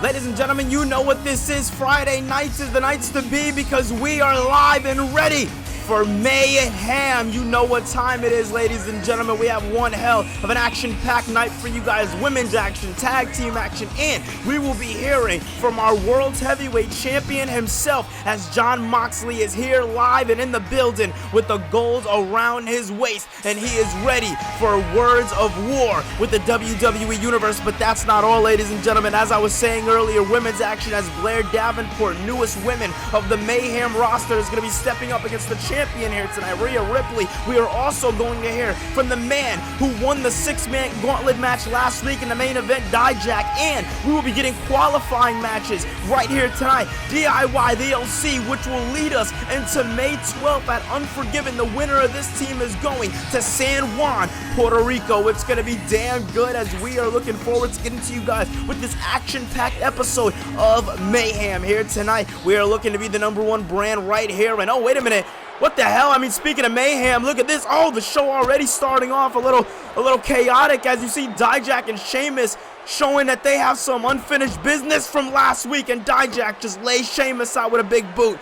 Ladies and gentlemen, you know what this is. Friday nights is the nights to be because we are live and ready for mayhem. You know what time it is, ladies and gentlemen. We have one hell of an action-packed night for you guys. Women's action, tag team action, and we will be hearing from our world's heavyweight champion himself as Jon Moxley is here live and in the building with the gold around his waist, and he is ready for words of war with the WWE Universe. But that's not all, ladies and gentlemen. As I was saying earlier, women's action as Blair Davenport, newest women of the Mayhem roster, is going to be stepping up against the champion here tonight, Rhea Ripley. We are also going to hear from the man who won the six-man gauntlet match last week in the main event, Dijak, and we will be getting qualifying matches right here tonight. DIY the LC, which will lead us into May 12th at Unforgiven. The winner of this team is going to San Juan, Puerto Rico. It's going to be damn good as we are looking forward to getting to you guys with this action-packed episode of Mayhem here tonight. We are looking to be the #1 brand right here, and oh, wait a minute. What the hell? I mean, speaking of mayhem, look at this. Oh, the show already starting off a little chaotic as you see Dijak and Sheamus showing that they have some unfinished business from last week, and Dijak just lays Sheamus out with a big boot.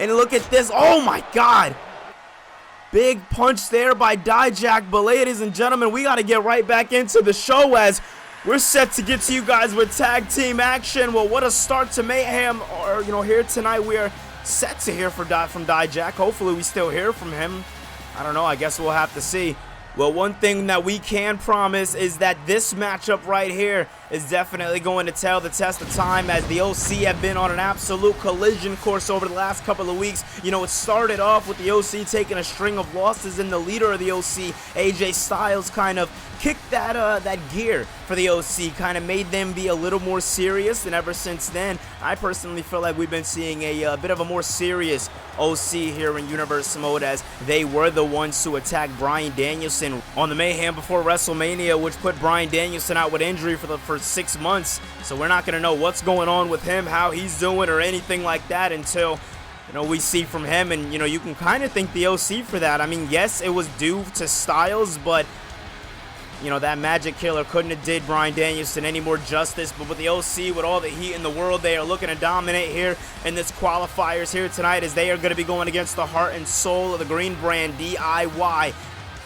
And look at this. Oh my God. Big punch there by Dijak. But ladies and gentlemen, we got to get right back into the show as we're set to get to you guys with tag team action. Well, what a start to mayhem. Or, here tonight we are set to hear from Dijak. Hopefully we still hear from him. I don't know. I guess we'll have to see. Well, one thing that we can promise is that this matchup right here is definitely going to tell the test of time, as the OC have been on an absolute collision course over the last couple of weeks. It started off with the OC taking a string of losses, and the leader of the OC, AJ Styles, kind of kicked that gear for the OC, kind of made them be a little more serious, and ever since then, I personally feel like we've been seeing a bit of a more serious OC here in Universe Mode, as they were the ones who attacked Bryan Danielson on the Mayhem before WrestleMania, which put Bryan Danielson out with injury for 6 months. So we're not going to know what's going on with him, how he's doing, or anything like that until we see from him. And you can kind of thank the OC for that. I mean, yes, it was due to Styles, but that Magic Killer couldn't have did Bryan Danielson any more justice. But with the OC, with all the heat in the world, they are looking to dominate here in this qualifiers here tonight, as they are going to be going against the heart and soul of the green brand, DIY.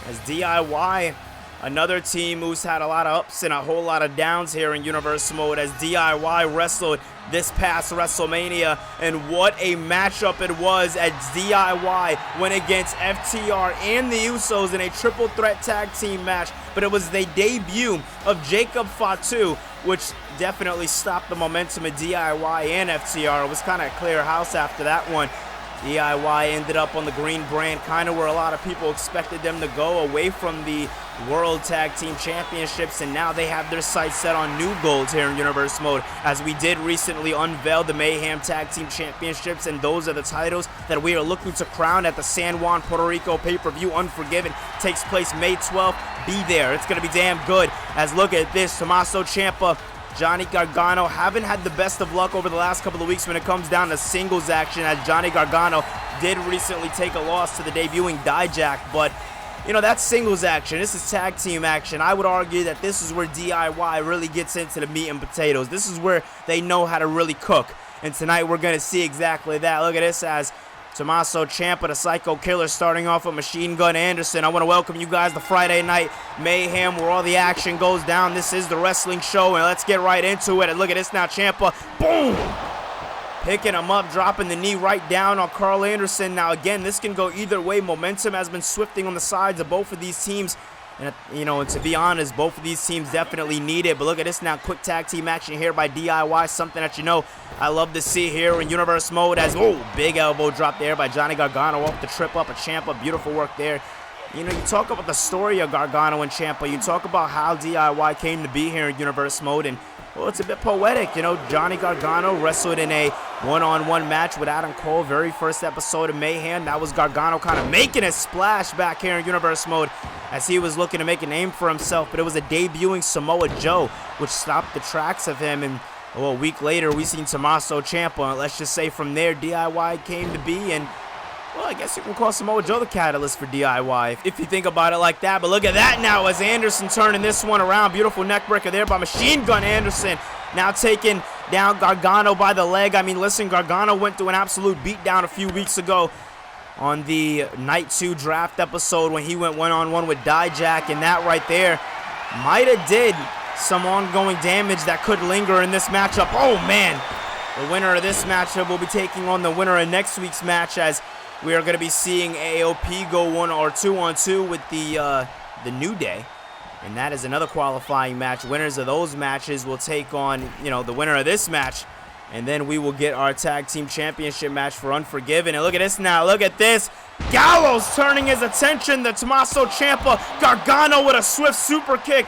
As DIY, another team who's had a lot of ups and a whole lot of downs here in Universe Mode, as DIY wrestled this past WrestleMania, and what a matchup it was as DIY went against FTR and the Usos in a triple threat tag team match. But it was the debut of Jacob Fatu, which definitely stopped the momentum of DIY and FTR. It was kind of clear house after that one. DIY ended up on the green brand, kind of where a lot of people expected them to go, away from the World Tag Team Championships, and now they have their sights set on new goals here in Universe Mode, as we did recently unveil the Mayhem Tag Team Championships, and those are the titles that we are looking to crown at the San Juan, Puerto Rico pay-per-view. Unforgiven takes place May 12th. Be there. It's going to be damn good, as look at this. Tommaso Ciampa, Johnny Gargano haven't had the best of luck over the last couple of weeks when it comes down to singles action, as Johnny Gargano did recently take a loss to the debuting Dijak. But that's singles action. This is tag team action. I would argue that this is where DIY really gets into the meat and potatoes. This is where they know how to really cook, and tonight we're going to see exactly that. Look at this, as Tommaso Ciampa, the Psycho Killer, starting off with Machine Gun Anderson. I want to welcome you guys to Friday Night Mayhem, where all the action goes down. This is the wrestling show, and let's get right into it. And look at this now, Ciampa, boom! Picking him up, dropping the knee right down on Carl Anderson. Now again, this can go either way. Momentum has been swifting on the sides of both of these teams. And, and to be honest, both of these teams definitely need it. But look at this now, quick tag team action here by DIY, something that I love to see here in Universe Mode, as, big elbow drop there by Johnny Gargano off the trip up of Ciampa. Beautiful work there. You talk about the story of Gargano and Ciampa. You talk about how DIY came to be here in Universe Mode, and well, it's a bit poetic. Johnny Gargano wrestled in a one-on-one match with Adam Cole, very first episode of Mayhem. That was Gargano kind of making a splash back here in Universe Mode, as he was looking to make a name for himself. But it was a debuting Samoa Joe which stopped the tracks of him. And well, a week later, we seen Tommaso Ciampa. Let's just say from there, DIY came to be, and Well, I guess you can call Samoa Joe the catalyst for DIY if you think about it like that. But look at that now as Anderson turning this one around. Beautiful neck breaker there by Machine Gun Anderson. Now taking down Gargano by the leg. I mean, listen, Gargano went through an absolute beatdown a few weeks ago on the Night 2 draft episode when he went one-on-one with Dijak, and that right there might have did some ongoing damage that could linger in this matchup. Oh, man. The winner of this matchup will be taking on the winner of next week's match, as we are going to be seeing AOP go 1 or 2-on-2 with the New Day. And that is another qualifying match. Winners of those matches will take on, the winner of this match. And then we will get our tag team championship match for Unforgiven. And look at this now. Look at this. Gallows turning his attention to Tommaso Ciampa. Gargano with a swift super kick.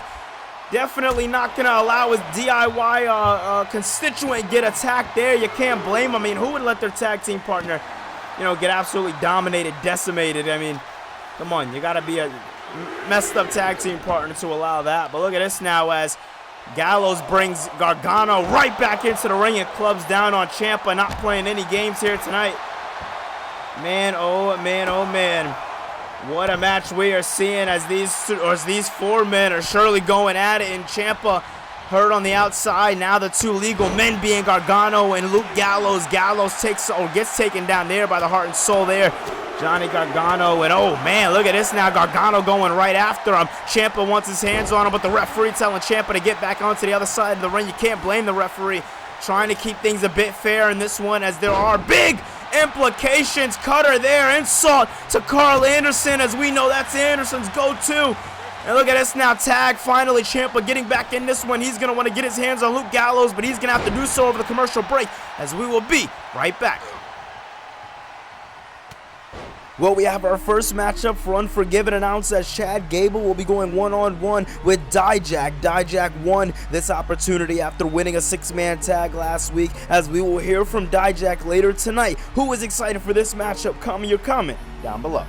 Definitely not going to allow his DIY constituent get attacked there. You can't blame him. I mean, who would let their tag team partner, get absolutely dominated, decimated? I mean, come on. You got to be a messed up tag team partner to allow that. But look at this now as Gallows brings Gargano right back into the ring and clubs down on Ciampa. Not playing any games here tonight. Man, oh man, oh man. What a match we are seeing as these four men are surely going at it. And Ciampa hurt on the outside. Now the two legal men being Gargano and Luke Gallows. Gallows gets taken down there by the Heart and Soul there. Johnny Gargano, and oh man, look at this now. Gargano going right after him. Ciampa wants his hands on him, but the referee telling Ciampa to get back onto the other side of the ring. You can't blame the referee. Trying to keep things a bit fair in this one, as there are big implications. Cutter there, insult to Carl Anderson, as we know that's Anderson's go-to. And look at this now, tag finally. Ciampa getting back in this one. He's going to want to get his hands on Luke Gallows, but he's going to have to do so over the commercial break, as we will be right back. Well, we have our first matchup for Unforgiven announced, as Chad Gable will be going one-on-one with Dijak. Dijak won this opportunity after winning a 6-man tag last week, as we will hear from Dijak later tonight. Who is excited for this matchup? Comment your comment down below.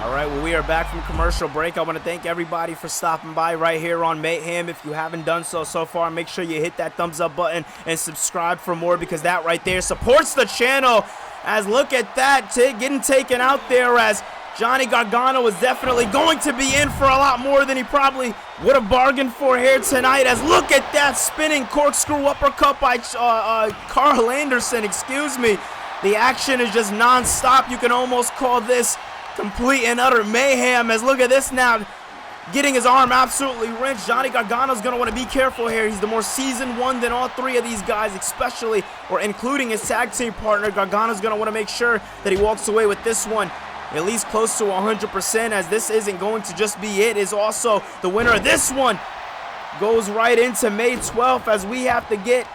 All right, well, we are back from commercial break. I want to thank everybody for stopping by right here on Mayhem. If you haven't done so far, make sure you hit that thumbs up button and subscribe for more, because that right there supports the channel. As look at that, getting taken out there, as Johnny Gargano is definitely going to be in for a lot more than he probably would have bargained for here tonight. As look at that spinning corkscrew uppercut by Carl Anderson, excuse me. The action is just non-stop. You can almost call this complete and utter mayhem. As look at this now, getting his arm absolutely wrenched. Johnny Gargano's going to want to be careful here. He's the more seasoned one than all three of these guys, especially, or including his tag team partner. Gargano's going to want to make sure that he walks away with this one at least close to 100%, as this isn't going to just be it. Is also the winner of this one goes right into May 12th, as we have to get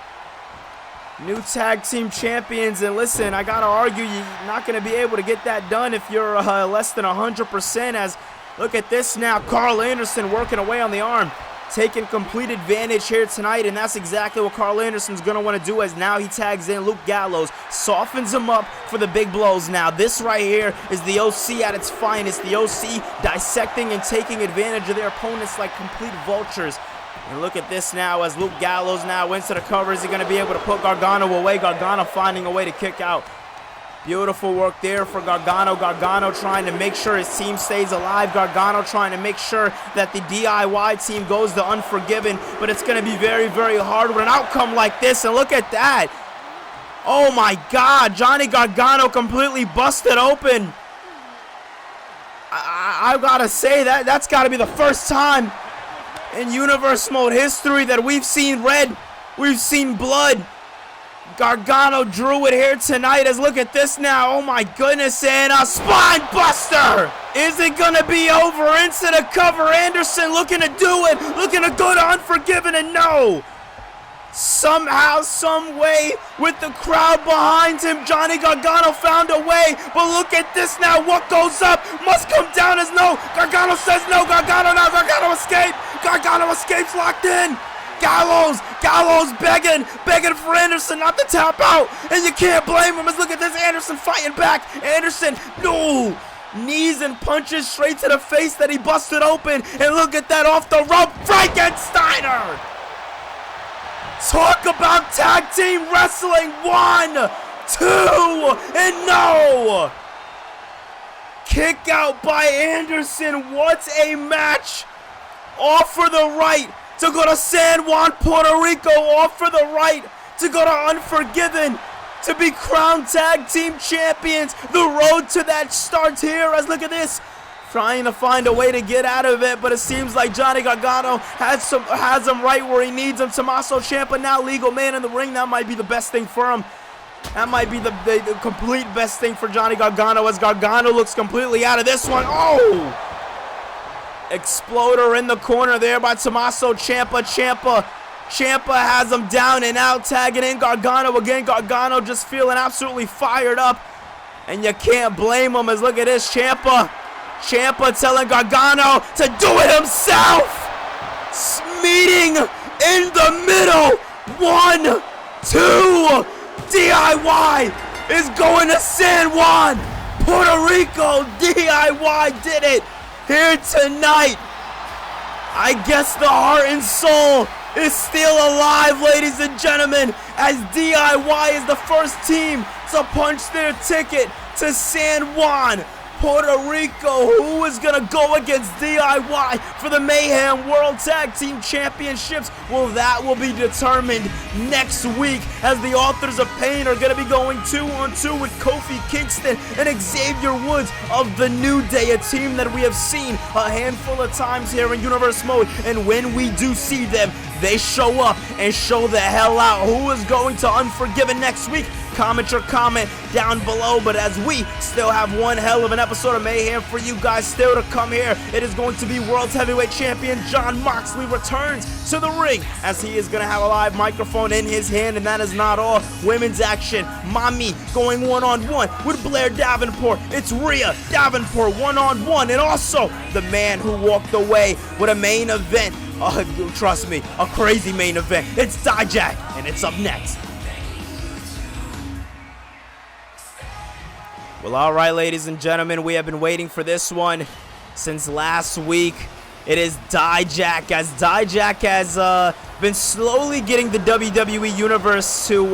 new tag team champions. And listen, I got to argue, you're not going to be able to get that done if you're less than 100%, as look at this now. Carl Anderson working away on the arm, taking complete advantage here tonight, and that's exactly what Carl Anderson's going to want to do, as now he tags in Luke Gallows, softens him up for the big blows. Now this right here is the OC at its finest. The OC dissecting and taking advantage of their opponents like complete vultures. And look at this now, as Luke Gallows now into the cover. Is he going to be able to put Gargano away? Gargano finding a way to kick out. Beautiful work there for Gargano. Gargano trying to make sure his team stays alive. Gargano trying to make sure that the DIY team goes to Unforgiven. But it's going to be very, very hard with an outcome like this. And look at that. Oh my God. Johnny Gargano completely busted open. I've got to say that's got to be the first time in Universe Mode history that we've seen red. We've seen blood. Gargano drew it here tonight, as look at this now. Oh my goodness, and a spine buster. Is it gonna be over? Into the cover. Anderson looking to do it, looking to go to Unforgiven, and no. Somehow, some way, with the crowd behind him, Johnny Gargano found a way. But look at this now. What goes up must come down as no. Gargano says no. Gargano now. Gargano escape. Gargano escapes, locked in. Gallows begging for Anderson not to tap out, and you can't blame him. As look at this, Anderson fighting back. Anderson, no, knees and punches straight to the face that he busted open, and look at that off the rope, Frankensteiner. Talk about tag team wrestling. 1, 2, and no. Kick out by Anderson. What a match. Off for the right to go to San Juan, Puerto Rico. Off for the right to go to Unforgiven to be crowned tag team champions. The road to that starts here as look at this. Trying to find a way to get out of it, but it seems like Johnny Gargano has him right where he needs him. Tommaso Ciampa now legal man in the ring. That might be the best thing for him. That might be the complete best thing for Johnny Gargano as Gargano looks completely out of this one. Oh! Exploder in the corner there by Tommaso Ciampa. Ciampa has him down and out, tagging in Gargano again. Gargano just feeling absolutely fired up, and you can't blame him as look at this. Ciampa telling Gargano to do it himself. Meeting in the middle. 1, 2. DIY is going to San Juan, Puerto Rico. DIY did it here tonight. I guess the heart and soul is still alive, ladies and gentlemen, as DIY is the first team to punch their ticket to San Juan, Puerto Rico. Who is going to go against DIY for the Mayhem World Tag Team Championships? Well, that will be determined next week as the Authors of Pain are going to be going 2-on-2 with Kofi Kingston and Xavier Woods of the New Day, a team that we have seen a handful of times here in Universe Mode. And when we do see them, they show up and show the hell out. Who is going to Unforgiven next week? Comment your comment down below. But as we still have one hell of an episode of Mayhem for you guys still to come here, it is going to be World Heavyweight Champion Jon Moxley returns to the ring as he is going to have a live microphone in his hand. And that is not all. Women's action. Mommy going one-on-one with Blair Davenport. It's Rhea Davenport one-on-one. And also the man who walked away with a main event. Trust me, a crazy main event. It's Dijak, and it's up next. Well, all right, ladies and gentlemen, we have been waiting for this one since last week. It is Dijak, as Dijak has been slowly getting the WWE Universe to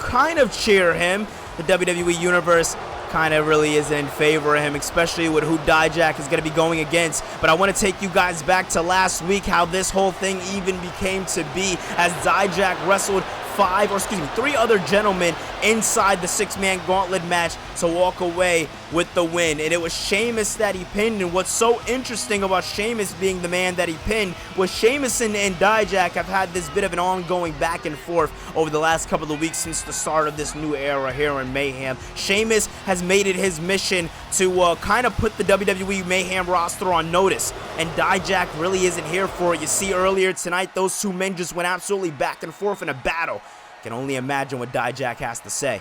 kind of cheer him. The WWE Universe kind of really isn't in favor of him, especially with who Dijak is going to be going against. But I want to take you guys back to last week, how this whole thing even became to be, as Dijak wrestled 3 other gentlemen inside the 6-man gauntlet match to walk away with the win. And it was Sheamus that he pinned. And what's so interesting about Sheamus being the man that he pinned was Sheamus and Dijak have had this bit of an ongoing back and forth over the last couple of weeks since the start of this new era here in Mayhem. Sheamus has made it his mission to kind of put the WWE Mayhem roster on notice, and Dijak really isn't here for it. You see earlier tonight, those two men just went absolutely back and forth in a battle. Can only imagine what Dijak has to say.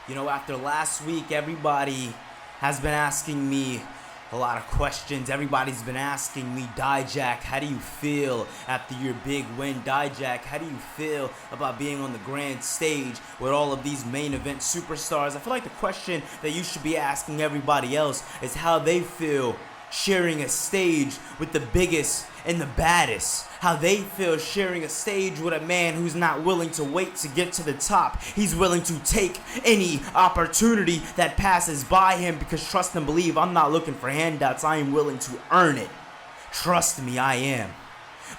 You know, after last week, everybody has been asking me a lot of questions. Everybody's been asking me, Dijak, how do you feel after your big win? Dijak, how do you feel about being on the grand stage with all of these main event superstars? I feel like the question that you should be asking everybody else is how they feel sharing a stage with the biggest and the baddest. How they feel sharing a stage with a man who's not willing to wait to get to the top. He's willing to take any opportunity that passes by him, because trust and believe, I'm not looking for handouts. I am willing to earn it. Trust me, I am.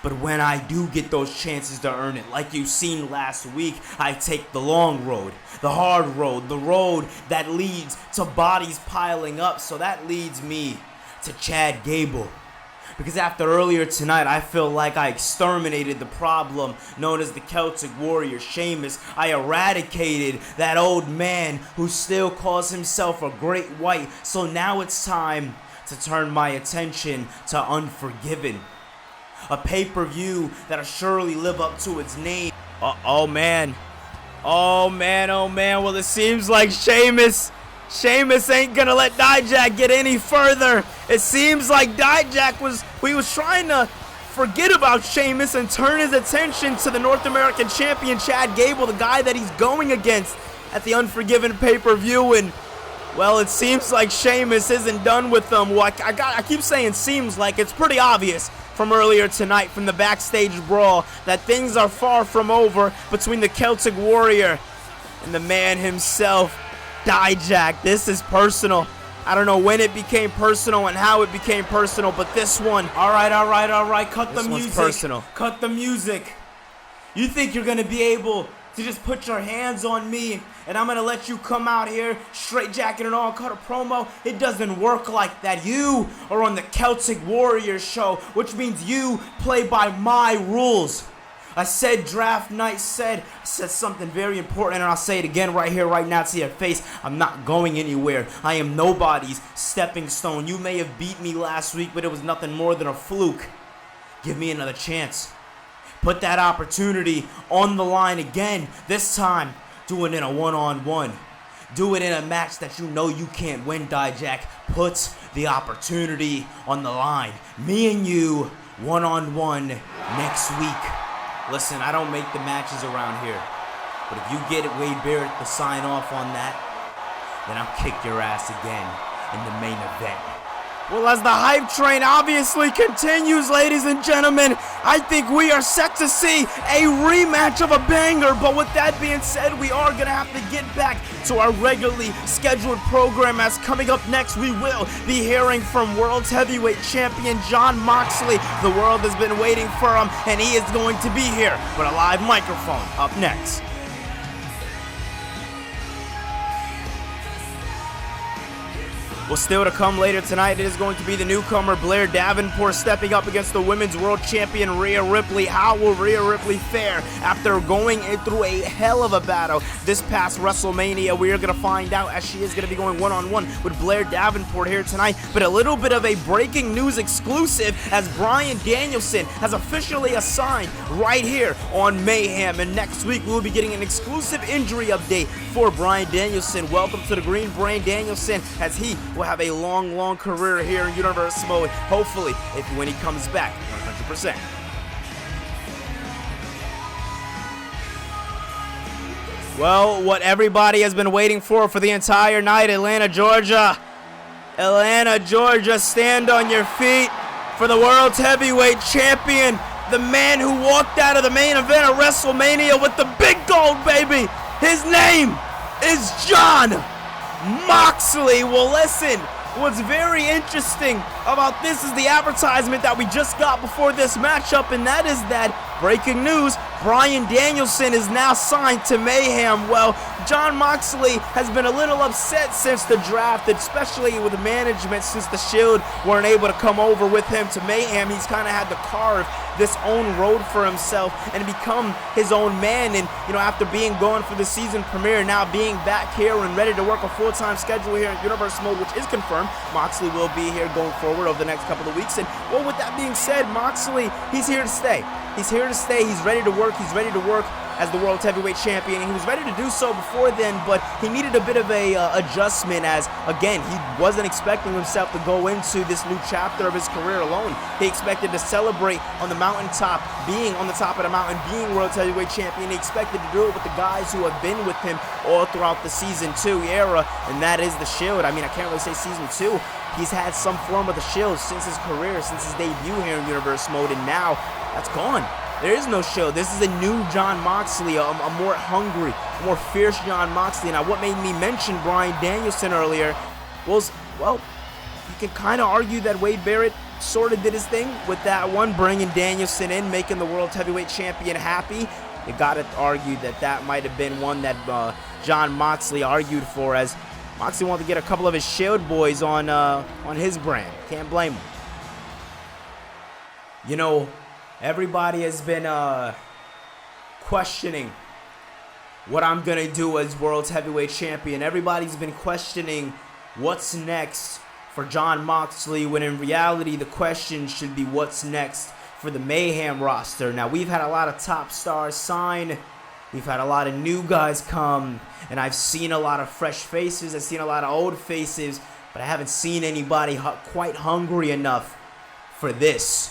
But when I do get those chances to earn it, like you've seen last week, I take the long road, the hard road, the road that leads to bodies piling up. So that leads me to Chad Gable. Because after earlier tonight, I feel like I exterminated the problem known as the Celtic Warrior, Sheamus. I eradicated that old man who still calls himself a great white. So now it's time to turn my attention to Unforgiven, a pay-per-view that'll surely live up to its name. Oh man. Well, it seems like Sheamus ain't gonna let Dijak get any further. It seems like Dijak was trying to forget about Sheamus and turn his attention to the North American champion Chad Gable, the guy that he's going against at the Unforgiven pay-per-view. And well, it seems like Sheamus isn't done with them. Well, I keep saying seems like. It's pretty obvious from earlier tonight, from the backstage brawl, that things are far from over between the Celtic Warrior and the man himself, Dijak. This is personal. I don't know when it became personal and how it became personal, but this one. All right. Cut the music. Personal. Cut the music. You think you're gonna be able to just put your hands on me and I'm gonna let you come out here straight jacket and all, cut a promo? It doesn't work like that. You are on the Celtic Warrior show, which means you play by my rules. I said draft night, I said something very important, and I'll say it again right here, right now to your face. I'm not going anywhere. I am nobody's stepping stone. You may have beat me last week, but it was nothing more than a fluke. Give me another chance. Put that opportunity on the line again. This time, do it in a one-on-one. Do it in a match that you know you can't win, Dijak. Put the opportunity on the line. Me and you, one-on-one next week. Listen, I don't make the matches around here, but if you get Wade Barrett to sign off on that, then I'll kick your ass again in the main event. Well, as the hype train obviously continues, ladies and gentlemen, I think we are set to see a rematch of a banger. But with that being said, we are going to have to get back to our regularly scheduled program, as coming up next, we will be hearing from World's Heavyweight Champion Jon Moxley. The world has been waiting for him, and he is going to be here with a live microphone up next. Well, still to come later tonight, it is going to be the newcomer Blair Davenport stepping up against the Women's World Champion Rhea Ripley. How will Rhea Ripley fare after going through a hell of a battle this past WrestleMania? We are going to find out, as she is going to be going one-on-one with Blair Davenport here tonight. But a little bit of a breaking news exclusive, as Bryan Danielson has officially assigned right here on Mayhem. And next week, we will be getting an exclusive injury update for Bryan Danielson. Welcome to the Green Bryan Danielson, as he will have a long career here in Universe Mode, hopefully, when he comes back 100%. Well, what everybody has been waiting for the entire night, Atlanta, Georgia. Atlanta, Georgia, stand on your feet for the World's Heavyweight Champion, the man who walked out of the main event of WrestleMania with the big gold, baby. His name is Jon Moxley. Well, listen, what's very interesting about this is the advertisement that we just got before this matchup, and that is that, breaking news, Bryan Danielson is now signed to Mayhem. Well, Jon Moxley has been a little upset since the draft, especially with the management, since the Shield weren't able to come over with him to Mayhem. He's kind of had to carve this own road for himself and become his own man. And, after being gone for the season premiere, now being back here and ready to work a full-time schedule here in Universe Mode, which is confirmed, Moxley will be here going forward over the next couple of weeks. And, well, with that being said, Moxley, he's here to stay. He's here to stay. He's ready to work. He's ready to work as the World Heavyweight Champion, and he was ready to do so before then, but he needed a bit of a adjustment, as, again, he wasn't expecting himself to go into this new chapter of his career alone. He expected to celebrate on the mountaintop, being on the top of the mountain, being World Heavyweight Champion. He expected to do it with the guys who have been with him all throughout the Season 2 era, and that is the Shield. I mean, I can't really say Season 2. He's had some form of the Shield since his career, since his debut here in Universe Mode, and now that's gone. There is no Shield. This is a new Jon Moxley, a more hungry, more fierce Jon Moxley. Now, what made me mention Bryan Danielson earlier was, well, you can kind of argue that Wade Barrett sort of did his thing with that one, bringing Danielson in, making the World Heavyweight Champion happy. You got to argue that that might have been one that Jon Moxley argued for, as Moxley wanted to get a couple of his Shield boys on his brand. Can't blame him. Everybody has been questioning what I'm going to do as World's Heavyweight Champion. Everybody's been questioning what's next for Jon Moxley, when in reality the question should be what's next for the Mayhem roster. Now, we've had a lot of top stars sign. We've had a lot of new guys come, and I've seen a lot of fresh faces. I've seen a lot of old faces, but I haven't seen anybody quite hungry enough for this.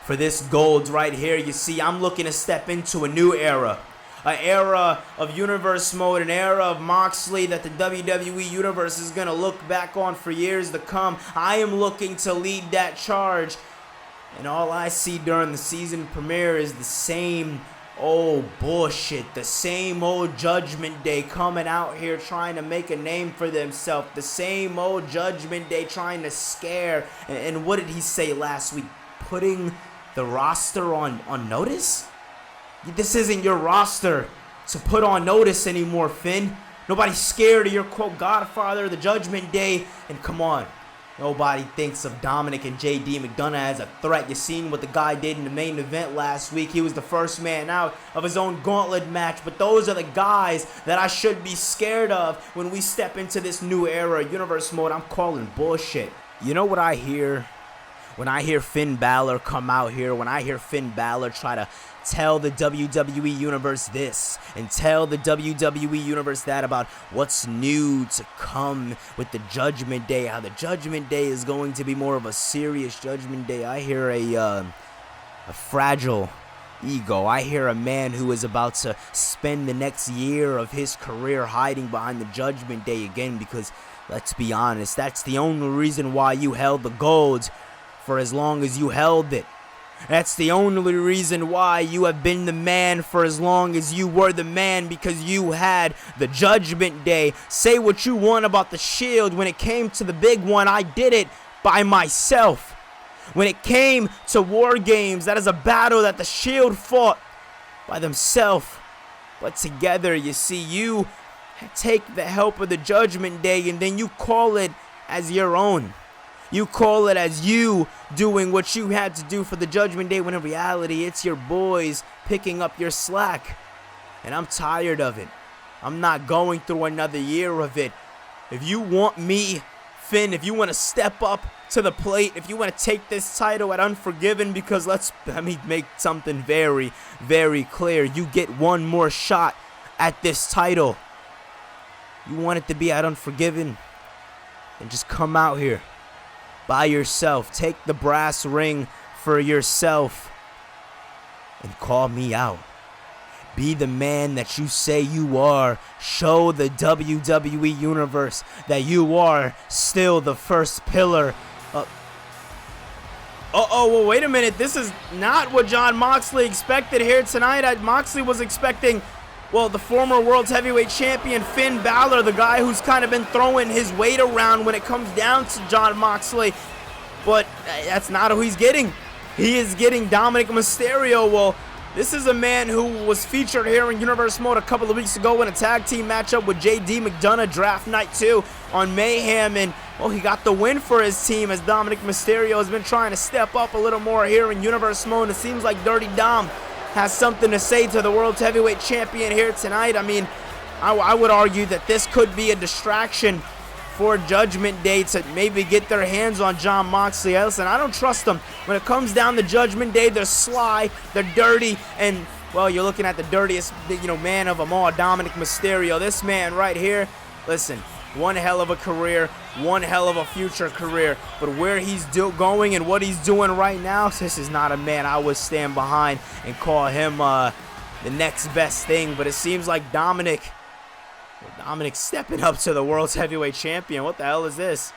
For this gold right here. You see, I'm looking to step into a new era. An era of Universe Mode, an era of Moxley that the WWE Universe is going to look back on for years to come. I am looking to lead that charge. And all I see during the season premiere is the same Oh, bullshit. The same old Judgment Day coming out here trying to make a name for themselves. The same old Judgment Day trying to scare. And what did he say last week? Putting the roster on notice? This isn't your roster to put on notice anymore, Finn. Nobody's scared of your, quote, godfather of the Judgment Day. And come on. Nobody thinks of Dominic and J.D. McDonough as a threat. You seen what the guy did in the main event last week. He was the first man out of his own gauntlet match. But those are the guys that I should be scared of when we step into this new era. Universe mode, I'm calling bullshit. You know what I hear? When I hear Finn Balor come out here, when I hear Finn Balor try to tell the WWE Universe this and tell the WWE Universe that about what's new to come with the Judgment Day, how the Judgment Day is going to be more of a serious Judgment Day. I hear a fragile ego. I hear a man who is about to spend the next year of his career hiding behind the Judgment Day again, because let's be honest, that's the only reason why you held the gold for as long as you held it. That's the only reason why you have been the man for as long as you were the man, because you had the Judgment Day. Say what you want about the Shield. When it came to the big one, I did it by myself. When it came to War Games, that is a battle that the Shield fought by themselves. But together, you see, you take the help of the Judgment Day and then you call it as your own. You call it as you doing what you had to do for the Judgment Day, when in reality, it's your boys picking up your slack. And I'm tired of it. I'm not going through another year of it. If you want me, Finn, if you want to step up to the plate, if you want to take this title at Unforgiven, because let me make something very, very clear. You get one more shot at this title. You want it to be at Unforgiven, then just come out here by yourself. Take the brass ring for yourself and call me out. Be the man that you say you are. Show the WWE Universe that you are still the first pillar. Well, wait a minute. This is not what Jon Moxley expected here tonight. Moxley was expecting, well, the former World Heavyweight Champion Finn Balor, the guy who's kind of been throwing his weight around when it comes down to Jon Moxley. But that's not who he's getting. He is getting Dominic Mysterio. Well, this is a man who was featured here in Universe Mode a couple of weeks ago in a tag team matchup with J.D. McDonough, Draft Night 2 on Mayhem. And, well, he got the win for his team, as Dominic Mysterio has been trying to step up a little more here in Universe Mode. It seems like Dirty Dom has something to say to the World Heavyweight Champion here tonight. I mean, I would argue that this could be a distraction for Judgment Day to maybe get their hands on Jon Moxley. Listen, I don't trust them. When it comes down to Judgment Day, they're sly, they're dirty, and, well, you're looking at the dirtiest, man of them all, Dominic Mysterio. This man right here, listen, one hell of a career, one hell of a future career, but where he's going and what he's doing right now, this is not a man I would stand behind and call him the next best thing. But it seems like Dominic's stepping up to the World's Heavyweight Champion. What the hell is this?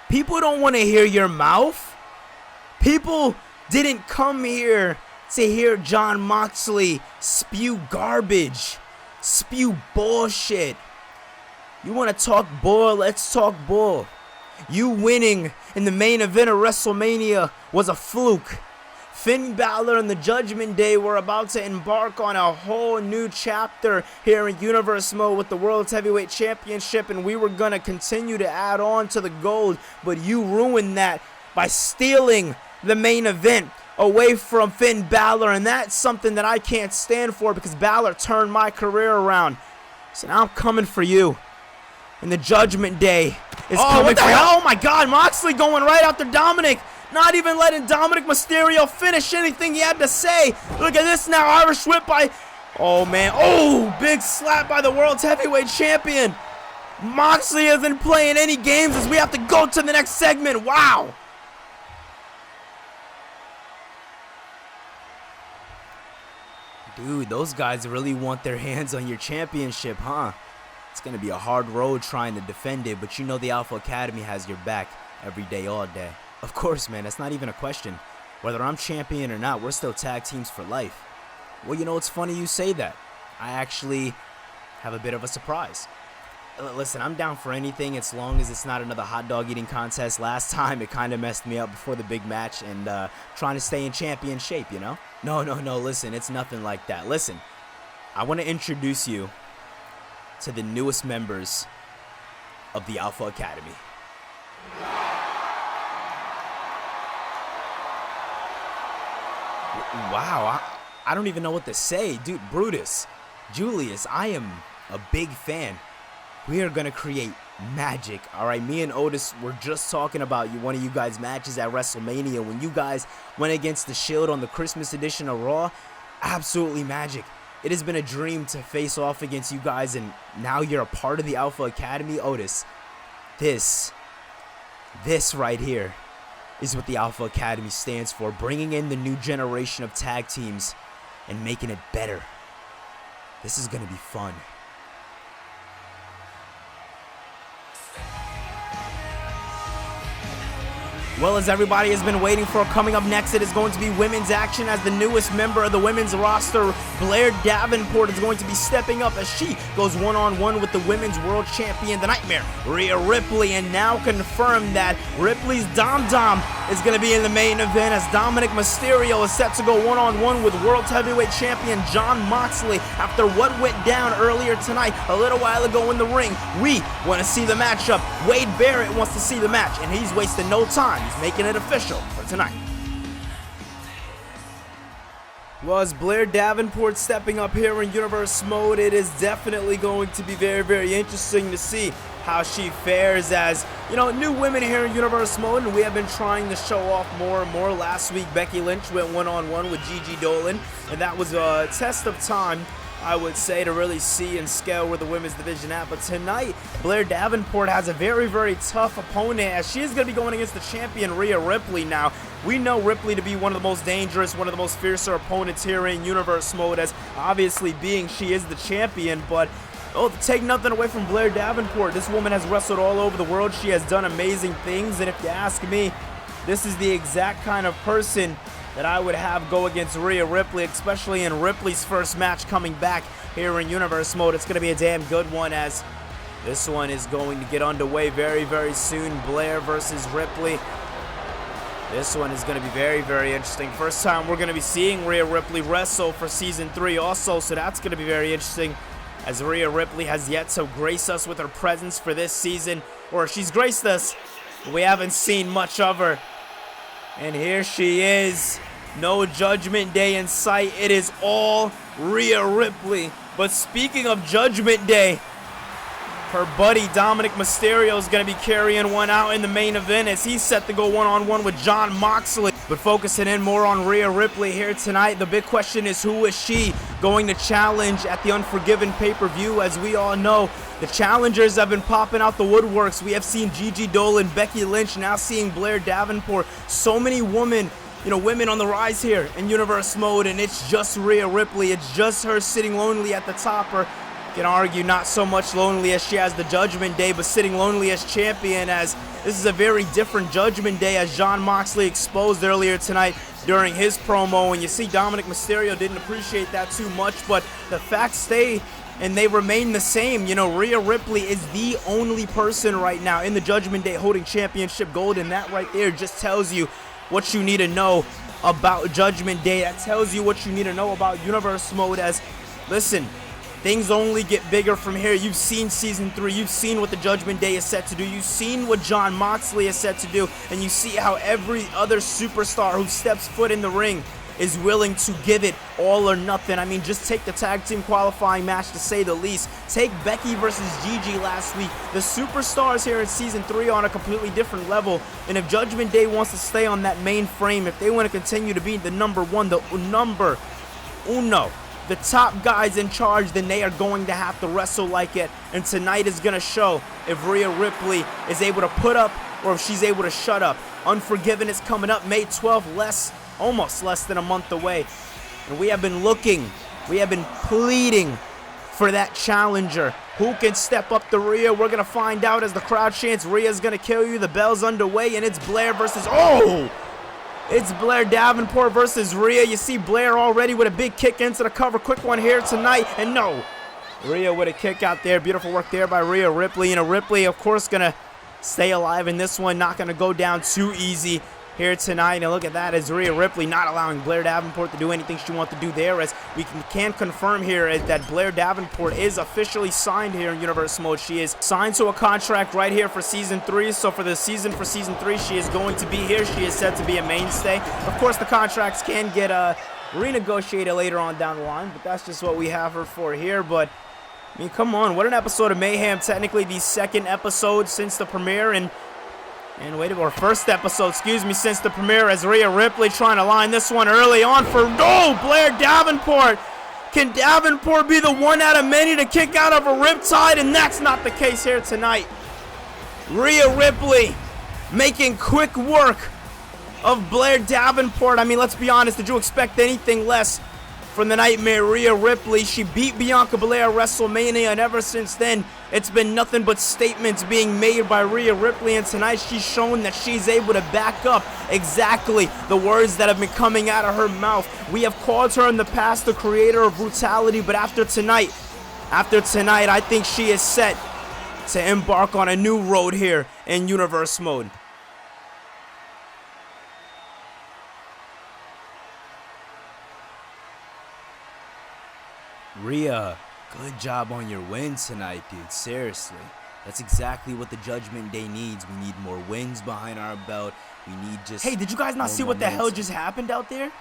People don't want to hear your mouth. People didn't come here to hear Jon Moxley spew garbage, spew bullshit. You want to talk bull? Let's talk bull. You winning in the main event of WrestleMania was a fluke. Finn Balor and the Judgment Day were about to embark on a whole new chapter here in Universe Mode with the World Heavyweight Championship, and we were going to continue to add on to the gold, but you ruined that by stealing the main event away from Finn Balor, and that's something that I can't stand for, because Balor turned my career around. So now I'm coming for you. And the Judgment Day is coming. What the hell? Oh my God, Moxley going right after Dominic. Not even letting Dominic Mysterio finish anything he had to say. Look at this now, Irish whip by, oh man, oh, big slap by the World Heavyweight Champion. Moxley isn't playing any games as we have to go to the next segment. Wow. Dude, those guys really want their hands on your championship, huh? It's going to be a hard road trying to defend it, but you know the Alpha Academy has your back every day, all day. Of course, man, that's not even a question. Whether I'm champion or not, we're still tag teams for life. Well, you know, it's funny you say that. I actually have a bit of a surprise. Listen, I'm down for anything as long as it's not another hot dog eating contest. Last time, it kind of messed me up before the big match and trying to stay in champion shape, you know? No, listen, it's nothing like that. Listen, I want to introduce you to the newest members of the Alpha Academy. Wow, I don't even know what to say. Dude, Brutus, Julius, I am a big fan. We are going to create magic, all right? Me and Otis were just talking about one of you guys' matches at WrestleMania when you guys went against the Shield on the Christmas edition of Raw. Absolutely magic. It has been a dream to face off against you guys, and now you're a part of the Alpha Academy. Otis, this right here is what the Alpha Academy stands for, bringing in the new generation of tag teams and making it better. This is going to be fun. Well, as everybody has been waiting for, coming up next, it is going to be women's action as the newest member of the women's roster, Blair Davenport, is going to be stepping up as she goes one-on-one with the women's world champion, the Nightmare, Rhea Ripley, and now confirmed that Ripley's Dom is going to be in the main event as Mysterio is set to go one-on-one with world heavyweight champion Jon Moxley after what went down earlier tonight, a little while ago in the ring. We want to see the matchup. Wade Barrett wants to see the match, and he's wasting no time. He's making it official for tonight. Was Blair Davenport stepping up here in Universe Mode? It is definitely going to be very, very interesting to see how she fares as, you know, new women here in Universe Mode, and we have been trying to show off more and more. Last week, Becky Lynch went one-on-one with Gigi Dolan, and that was a test of time, I would say, to really see and scale where the women's division at. But tonight, Blair Davenport has a very, very tough opponent as she is going to be going against the champion Rhea Ripley. Now, we know Ripley to be one of the most dangerous, one of the most fiercer opponents here in Universe Mode, as obviously being she is the champion. But take nothing away from Blair Davenport. This woman has wrestled all over the world. She has done amazing things, and if you ask me, this is the exact kind of person that I would have go against Rhea Ripley, especially in Ripley's first match coming back here in Universe Mode. It's going to be a damn good one as this one is going to get underway very, very soon. Blair versus Ripley. This one is going to be very, very interesting. First time we're going to be seeing Rhea Ripley wrestle for Season 3 also, so that's going to be very interesting as Rhea Ripley has yet to grace us with her presence for this season, or she's graced us, but we haven't seen much of her. And here she is. No Judgment Day in sight. It is all Rhea Ripley. But speaking of Judgment Day, her buddy Dominic Mysterio is going to be carrying one out in the main event as he's set to go one-on-one with Jon Moxley. But focusing in more on Rhea Ripley here tonight, the big question is, who is she going to challenge at the Unforgiven pay-per-view? As we all know, the challengers have been popping out the woodworks. We have seen Gigi Dolan, Becky Lynch, now seeing Blair Davenport. So many women on the rise here in Universe Mode, and it's just Rhea Ripley. It's just her sitting lonely at the top, or you can argue not so much lonely as she has the Judgment Day, but sitting lonely as champion, as this is a very different Judgment Day, as Jon Moxley exposed earlier tonight during his promo. And you see Dominic Mysterio didn't appreciate that too much, but the facts stay and they remain the same. You know, Rhea Ripley is the only person right now in the Judgment Day holding championship gold, and that right there just tells you what you need to know about Judgment Day. That tells you what you need to know about Universe Mode, as, listen, things only get bigger from here. You've seen Season 3. You've seen what the Judgment Day is set to do. You've seen what Jon Moxley is set to do. And you see how every other superstar who steps foot in the ring is willing to give it all or nothing. I mean, just take the tag team qualifying match to say the least. Take Becky versus Gigi last week. The superstars here in Season 3 are on a completely different level. And if Judgment Day wants to stay on that main frame, if they want to continue to be the number one, the number uno, the top guys in charge, then they are going to have to wrestle like it. And tonight is going to show if Rhea Ripley is able to put up or if she's able to shut up. Unforgiven is coming up May 12th, almost less than a month away. And we have been looking, we have been pleading for that challenger. Who can step up to Rhea? We're going to find out as the crowd chants, Rhea's going to kill you. The bell's underway, and it's Blair versus, It's Blair Davenport versus Rhea. You see Blair already with a big kick into the cover. Quick one here tonight. And no. Rhea with a kick out there. Beautiful work there by Rhea Ripley. And Ripley, of course, going to stay alive in this one. Not going to go down too easy here tonight. And look at that, as Rhea Ripley not allowing Blair Davenport to do anything she wants to do there, as we can confirm here that Blair Davenport is officially signed here in Universe Mode. She is signed to a contract right here for Season 3, so for Season 3, she is going to be here. She is set to be a mainstay. Of course, the contracts can get renegotiated later on down the line, but that's just what we have her for here. But I mean, come on, what an episode of Mayhem. Technically the second episode since the premiere, or first episode, excuse me, since the premiere, as Rhea Ripley trying to line this one early on for Blair Davenport. Can Davenport be the one out of many to kick out of a riptide? And that's not the case here tonight. Rhea Ripley making quick work of Blair Davenport. I mean, let's be honest, did you expect anything less from the Nightmare Rhea Ripley? She beat Bianca Belair at WrestleMania, and ever since then, it's been nothing but statements being made by Rhea Ripley, and tonight she's shown that she's able to back up exactly the words that have been coming out of her mouth. We have called her in the past the creator of brutality, but after tonight, I think she is set to embark on a new road here in Universe Mode. Rhea, good job on your win tonight, dude. Seriously. That's exactly what the Judgment Day needs. We need more wins behind our belt. We need just... Hey, did you guys not see what the hell just happened out there?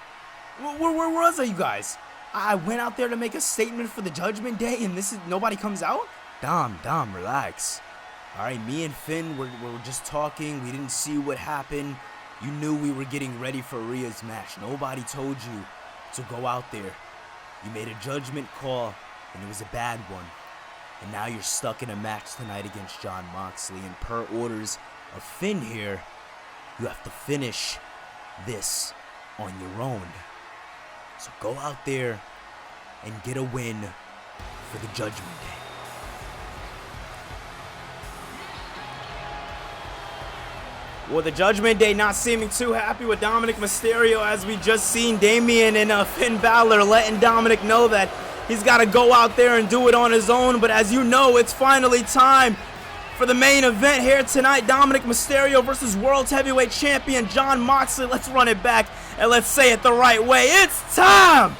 Where was you guys? I went out there to make a statement for the Judgment Day, and nobody comes out? Dom, relax. Alright, me and Finn were just talking. We didn't see what happened. You knew we were getting ready for Rhea's match. Nobody told you to go out there. You made a judgment call, and it was a bad one. And now you're stuck in a match tonight against Jon Moxley. And per orders of Finn here, you have to finish this on your own. So go out there and get a win for the Judgment Day. Well, the Judgment Day not seeming too happy with Dominic Mysterio, as we just seen Damian and Finn Balor letting Dominic know that he's got to go out there and do it on his own. But as you know, it's finally time for the main event here tonight. Dominic Mysterio versus World Heavyweight Champion Jon Moxley. Let's run it back and let's say it the right way. It's time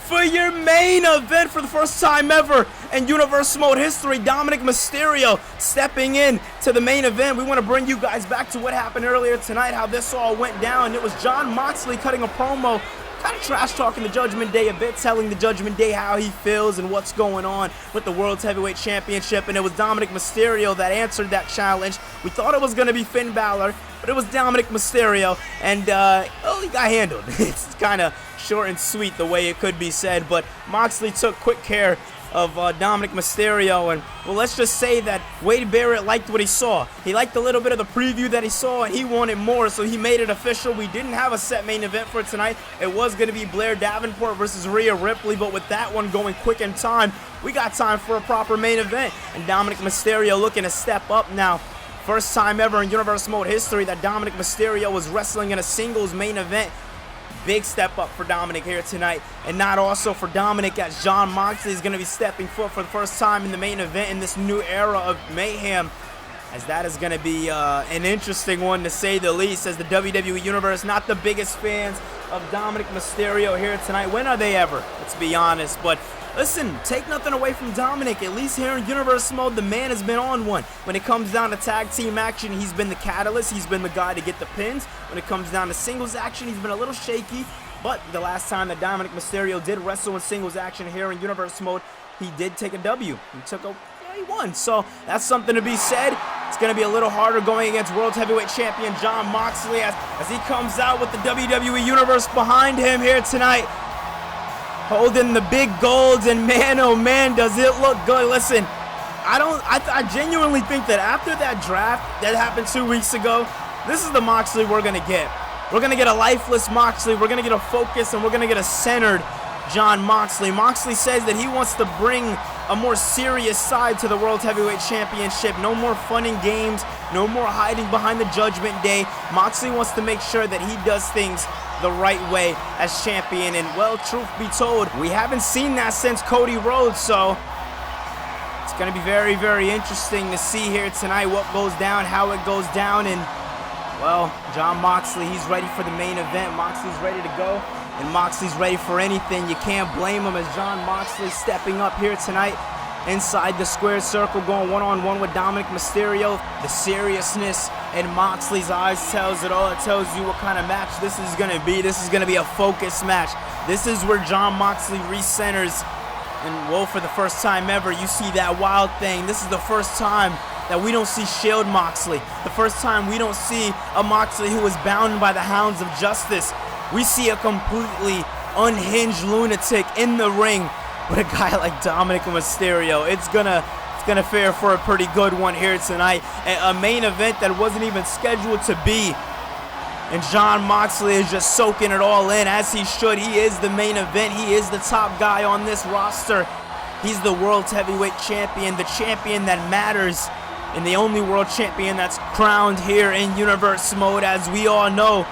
for your main event for the first time ever in Universe Mode history. Dominic Mysterio stepping in to the main event. We want to bring you guys back to what happened earlier tonight, how this all went down. It was Jon Moxley cutting a promo, kind of trash talking the Judgment Day a bit, telling the Judgment Day how he feels and what's going on with the World Heavyweight Championship. And it was Dominic Mysterio that answered that challenge. We thought it was going to be Finn Balor, but it was Dominic Mysterio, and he got handled. It's kind of short and sweet the way it could be said, but Moxley took quick care of Dominic Mysterio, and well, let's just say that Wade Barrett liked what he saw. He liked a little bit of the preview that he saw, and he wanted more, so he made it official. We didn't have a set main event for tonight. It was going to be Blair Davenport versus Rhea Ripley, but with that one going quick in time, we got time for a proper main event, and Dominic Mysterio looking to step up now. First time ever in Universe Mode history that Dominic Mysterio was wrestling in a singles main event. Big step up for Dominic here tonight, and not also for Dominic, as Jon Moxley is going to be stepping foot for the first time in the main event in this new era of Mayhem, as that is going to be an interesting one to say the least, as the WWE Universe not the biggest fans of Dominic Mysterio here tonight. When are they ever? Let's be honest, but listen, take nothing away from Dominic. At least here in Universe Mode, the man has been on one. When it comes down to tag team action, he's been the catalyst. He's been the guy to get the pins. When it comes down to singles action, he's been a little shaky. But the last time that Dominic Mysterio did wrestle in singles action here in Universe Mode, he did take a W. He won. So that's something to be said. It's going to be a little harder going against World Heavyweight Champion Jon Moxley as he comes out with the WWE Universe behind him here tonight, holding the big golds, and man, oh man, does it look good. Listen, I genuinely think that after that draft that happened 2 weeks ago, this is the Moxley we're going to get. We're going to get a lifeless Moxley, we're going to get a focus, and we're going to get a centered Jon Moxley. Moxley says that he wants to bring a more serious side to the World Heavyweight Championship. No more fun and games, no more hiding behind the Judgment Day. Moxley wants to make sure that he does things the right way as champion, and well, truth be told, we haven't seen that since Cody Rhodes, so it's going to be very, very interesting to see here tonight what goes down, how it goes down, and well, Jon Moxley, he's ready for the main event. Moxley's ready to go, and Moxley's ready for anything. You can't blame him, as Jon Moxley stepping up here tonight inside the square circle, going one-on-one with Dominic Mysterio. The seriousness in Moxley's eyes tells it all. It tells you what kind of match this is going to be. This is going to be a focus match. This is where Jon Moxley recenters, and well, for the first time ever, you see that wild thing. This is the first time that we don't see Shield Moxley. The first time we don't see a Moxley who is bound by the hounds of justice. We see a completely unhinged lunatic in the ring with a guy like Dominic Mysterio. It's gonna fare for a pretty good one here tonight. A main event that wasn't even scheduled to be. And Jon Moxley is just soaking it all in, as he should. He is the main event. He is the top guy on this roster. He's the World Heavyweight Champion, the champion that matters, and the only world champion that's crowned here in Universe Mode. As we all know,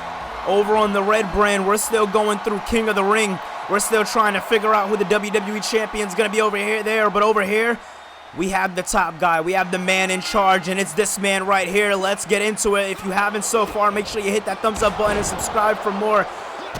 over on the Red brand, we're still going through King of the Ring. We're still trying to figure out who the WWE Champion's going to be over here, but over here, we have the top guy. We have the man in charge, and it's this man right here. Let's get into it. If you haven't so far, make sure you hit that thumbs up button and subscribe for more,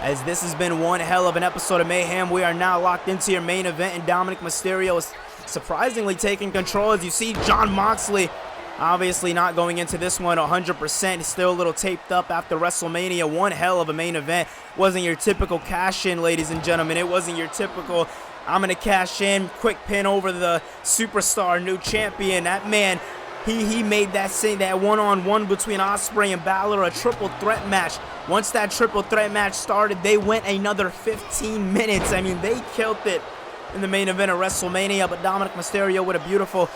as this has been one hell of an episode of Mayhem. We are now locked into your main event, and Dominic Mysterio is surprisingly taking control. As you see, Jon Moxley obviously not going into this one 100%. He's still a little taped up after WrestleMania. One hell of a main event. Wasn't your typical cash in, ladies and gentlemen. It wasn't your typical, I'm going to cash in, quick pin over the superstar, new champion. That man, he made that one-on-one between Ospreay and Balor a triple threat match. Once that triple threat match started, they went another 15 minutes. I mean, they killed it in the main event of WrestleMania, but Dominic Mysterio with a beautiful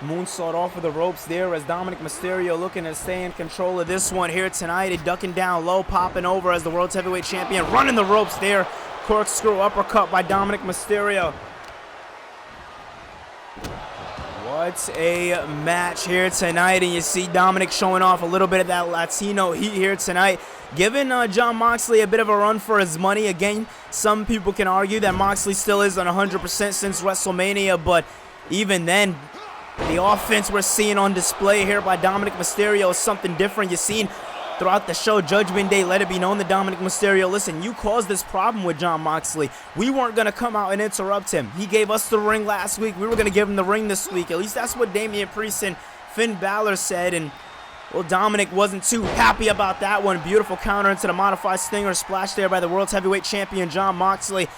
moonsault off of the ropes there, as Dominic Mysterio looking to stay in control of this one here tonight. And ducking down low, popping over as the World Heavyweight Champion, running the ropes there. Corkscrew uppercut by Dominic Mysterio. What a match here tonight, and you see Dominic showing off a little bit of that Latino heat here tonight, giving Jon Moxley a bit of a run for his money. Again, some people can argue that Moxley still isn't 100% since WrestleMania, but even then, the offense we're seeing on display here by Dominic Mysterio is something different. You've seen throughout the show, Judgment Day, let it be known that Dominic Mysterio, listen, you caused this problem with Jon Moxley. We weren't going to come out and interrupt him. He gave us the ring last week. We were going to give him the ring this week. At least that's what Damian Priest and Finn Balor said. And, well, Dominic wasn't too happy about that one. Beautiful counter into the modified Stinger splash there by the World Heavyweight Champion, Jon Moxley.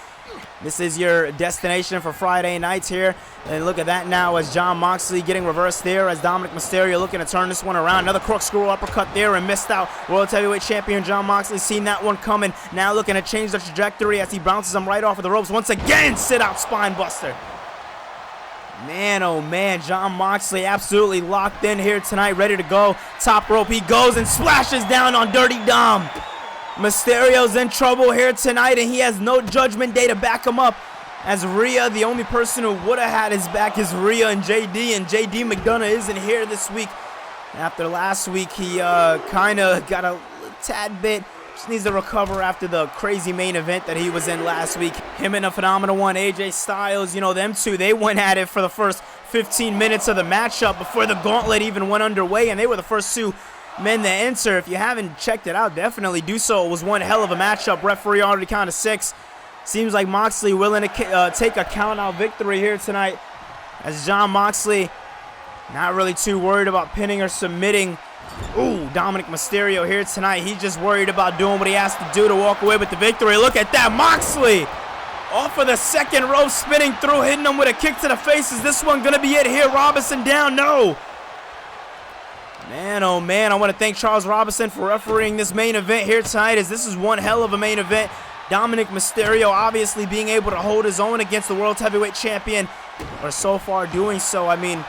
This is your destination for Friday nights here. And look at that now, as Jon Moxley getting reversed there, as Dominic Mysterio looking to turn this one around. Another corkscrew uppercut there and missed out. World Heavyweight Champion Jon Moxley seen that one coming. Now looking to change the trajectory as he bounces him right off of the ropes. Once again, sit out spine buster. Man, oh man, Jon Moxley absolutely locked in here tonight, ready to go. Top rope he goes and splashes down on Dirty Dom. Mysterio's in trouble here tonight, and he has no Judgment Day to back him up, as Rhea, the only person who would have had his back is Rhea and JD McDonough isn't here this week. After last week, he kind of got a tad bit, just needs to recover after the crazy main event that he was in last week. Him and the Phenomenal One, AJ Styles, you know, them two, they went at it for the first 15 minutes of the matchup before the gauntlet even went underway, and they were the first two men to enter. If you haven't checked it out, definitely do so. It was one hell of a matchup. Referee already counted 6. Seems like Moxley willing to take a count-out victory here tonight, as Jon Moxley not really too worried about pinning or submitting. Ooh, Dominic Mysterio here tonight. He's just worried about doing what he has to do to walk away with the victory. Look at that, Moxley off of the second rope, spinning through, hitting him with a kick to the face. Is this one going to be it here? Robinson down? No. Man, oh man, I want to thank Charles Robinson for refereeing this main event here tonight, as this is one hell of a main event. Dominic Mysterio obviously being able to hold his own against the World Heavyweight Champion, or so far doing so. I mean,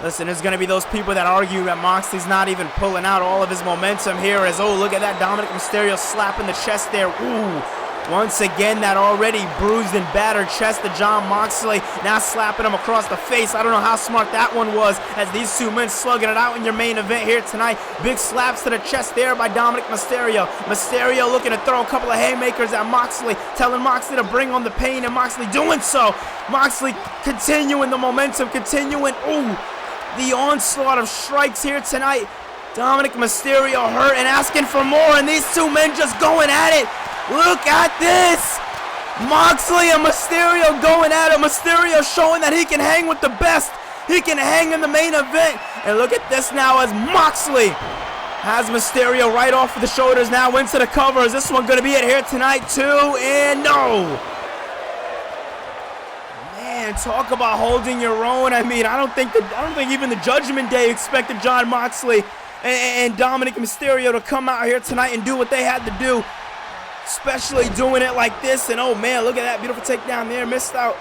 listen, there's going to be those people that argue that Moxley's not even pulling out all of his momentum here, as, oh, look at that, Dominic Mysterio slapping the chest there. Ooh, Once again, that already bruised and battered chest of Jon Moxley. Now slapping him across the face. I don't know how smart that one was, as these two men slugging it out in your main event here tonight. Big slaps to the chest there by Dominic Mysterio. Mysterio looking to throw a couple of haymakers at Moxley, telling Moxley to bring on the pain, and Moxley doing so. Moxley continuing the momentum, continuing, the onslaught of strikes here tonight. Dominic Mysterio hurt and asking for more, and these two men just going at it. Look at this! Moxley and Mysterio going at it. Mysterio showing that he can hang with the best. He can hang in the main event. And look at this now as Moxley has Mysterio right off of the shoulders now into the cover. Is this one going to be it here tonight too? And no! Man, talk about holding your own. I mean, I don't think even the Judgment Day expected Jon Moxley and Dominic Mysterio to come out here tonight and do what they had to do. Especially doing it like this, and oh man, look at that beautiful takedown there, missed out.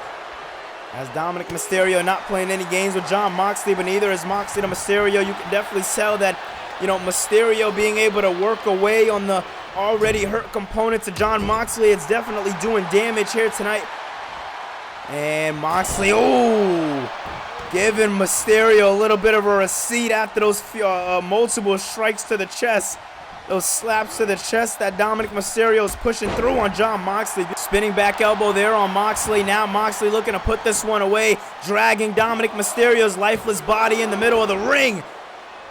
As Dominic Mysterio not playing any games with Jon Moxley, but neither is Moxley to Mysterio. You can definitely tell that, you know, Mysterio being able to work away on the already hurt components of Jon Moxley, it's definitely doing damage here tonight. And Moxley, giving Mysterio a little bit of a receipt after those multiple strikes to the chest. Those slaps to the chest that Dominic Mysterio is pushing through on Jon Moxley. Spinning back elbow there on Moxley. Now Moxley looking to put this one away, dragging Dominic Mysterio's lifeless body in the middle of the ring.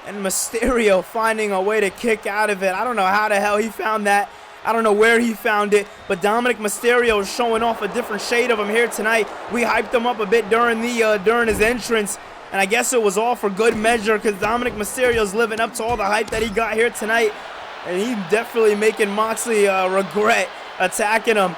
And Mysterio finding a way to kick out of it. I don't know how the hell he found that. I don't know where he found it, but Dominic Mysterio is showing off a different shade of him here tonight. We hyped him up a bit during his entrance, and I guess it was all for good measure because Dominic Mysterio's living up to all the hype that he got here tonight. And he's definitely making Moxley regret attacking him.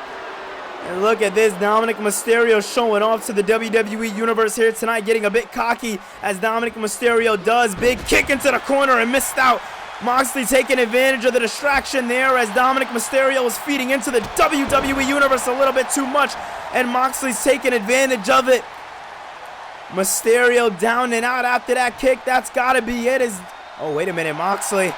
And look at this, Dominic Mysterio showing off to the WWE Universe here tonight, getting a bit cocky as Dominic Mysterio does. Big kick into the corner and missed out. Moxley taking advantage of the distraction there as Dominic Mysterio was feeding into the WWE Universe a little bit too much. And Moxley's taking advantage of it. Mysterio down and out after that kick. That's got to be it. Oh, wait a minute, Moxley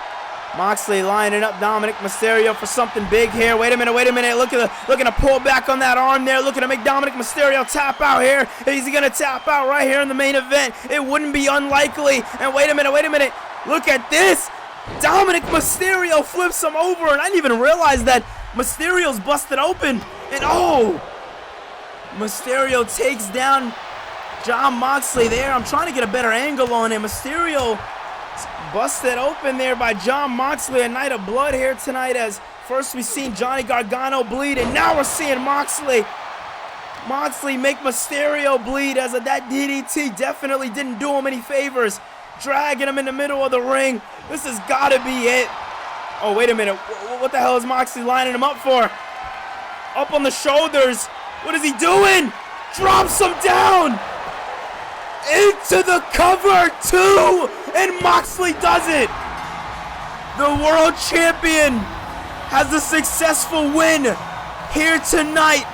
lining up Dominic Mysterio for something big here. Wait a minute. Looking to pull back on that arm there. Looking to make Dominic Mysterio tap out here. Is he going to tap out right here in the main event? It wouldn't be unlikely. And wait a minute. Look at this. Dominic Mysterio flips him over. And I didn't even realize that Mysterio's busted open. And Mysterio takes down Jon Moxley there. I'm trying to get a better angle on him. Mysterio busted open there by Jon Moxley. A night of blood here tonight, as first we seen Johnny Gargano bleed, and now we're seeing Moxley make Mysterio bleed, as that DDT definitely didn't do him any favors. Dragging him in the middle of the ring. This has got to be it. Oh, wait a minute. What the hell is Moxley lining him up for? Up on the shoulders. What is he doing? Drops him down. Into the cover, too. And Moxley does it. The world champion has a successful win here tonight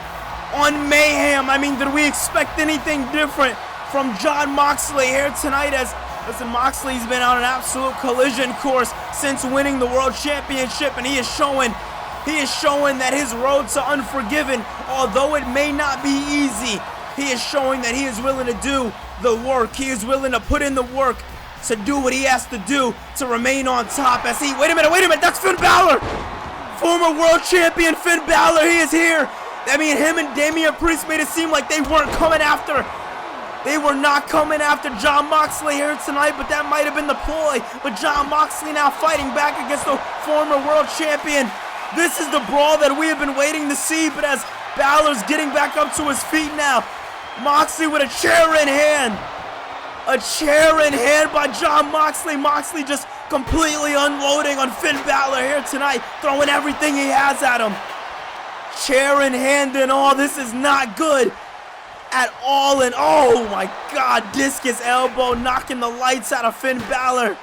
on Mayhem. I mean, did we expect anything different from Jon Moxley here tonight? As, listen, Moxley's been on an absolute collision course since winning the world championship, and he is showing that his road to Unforgiven, although it may not be easy, he is showing that he is willing to do the work. He is willing to put in the work to do what he has to do to remain on top. As he, wait a minute, that's Finn Balor! Former world champion Finn Balor, he is here! I mean, him and Damian Priest made it seem like they weren't coming after. They were not coming after Jon Moxley here tonight, but that might have been the ploy. But Jon Moxley now fighting back against the former world champion. This is the brawl that we have been waiting to see, but as Balor's getting back up to his feet now, Moxley with a chair in hand. A chair in hand by Jon Moxley. Moxley just completely unloading on Finn Balor here tonight, throwing everything he has at him. Chair in hand and all. This is not good at all. And oh my God, discus elbow knocking the lights out of Finn Balor.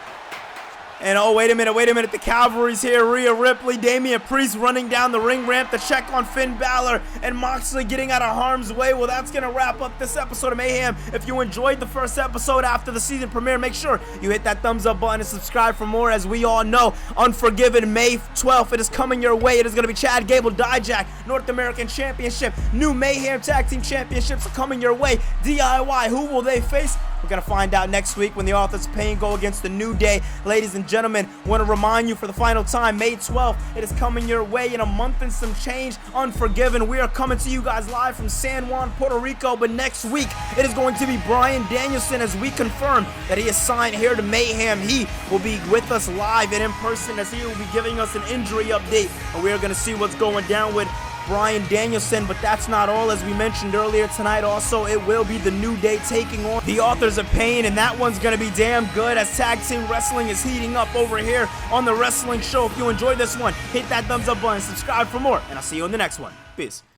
And oh, wait a minute, the Cavalry's here. Rhea, Ripley, Damian Priest running down the ring ramp to check on Finn Balor, and Moxley getting out of harm's way. Well, that's going to wrap up this episode of Mayhem. If you enjoyed the first episode after the season premiere, make sure you hit that thumbs up button and subscribe for more. As we all know, Unforgiven, May 12th, it is coming your way. It is going to be Chad Gable, Dijak, North American Championship. New Mayhem Tag Team Championships are coming your way. DIY, who will they face? We're going to find out next week when the Authors of Pain go against the New Day. Ladies and gentlemen, want to remind you for the final time, May 12th, it is coming your way in a month and some change. Unforgiven, we are coming to you guys live from San Juan, Puerto Rico. But next week, it is going to be Bryan Danielson, as we confirm that he is signed here to Mayhem. He will be with us live and in person, as he will be giving us an injury update. And we are going to see what's going down with Bryan Danielson. But that's not all. As we mentioned earlier tonight, also it will be the New Day taking on the Authors of Pain, and that one's gonna be damn good, as tag team wrestling is heating up over here on the Wrestling Show. If you enjoyed this one, hit that thumbs up button, subscribe for more, and I'll see you in the next one. Peace.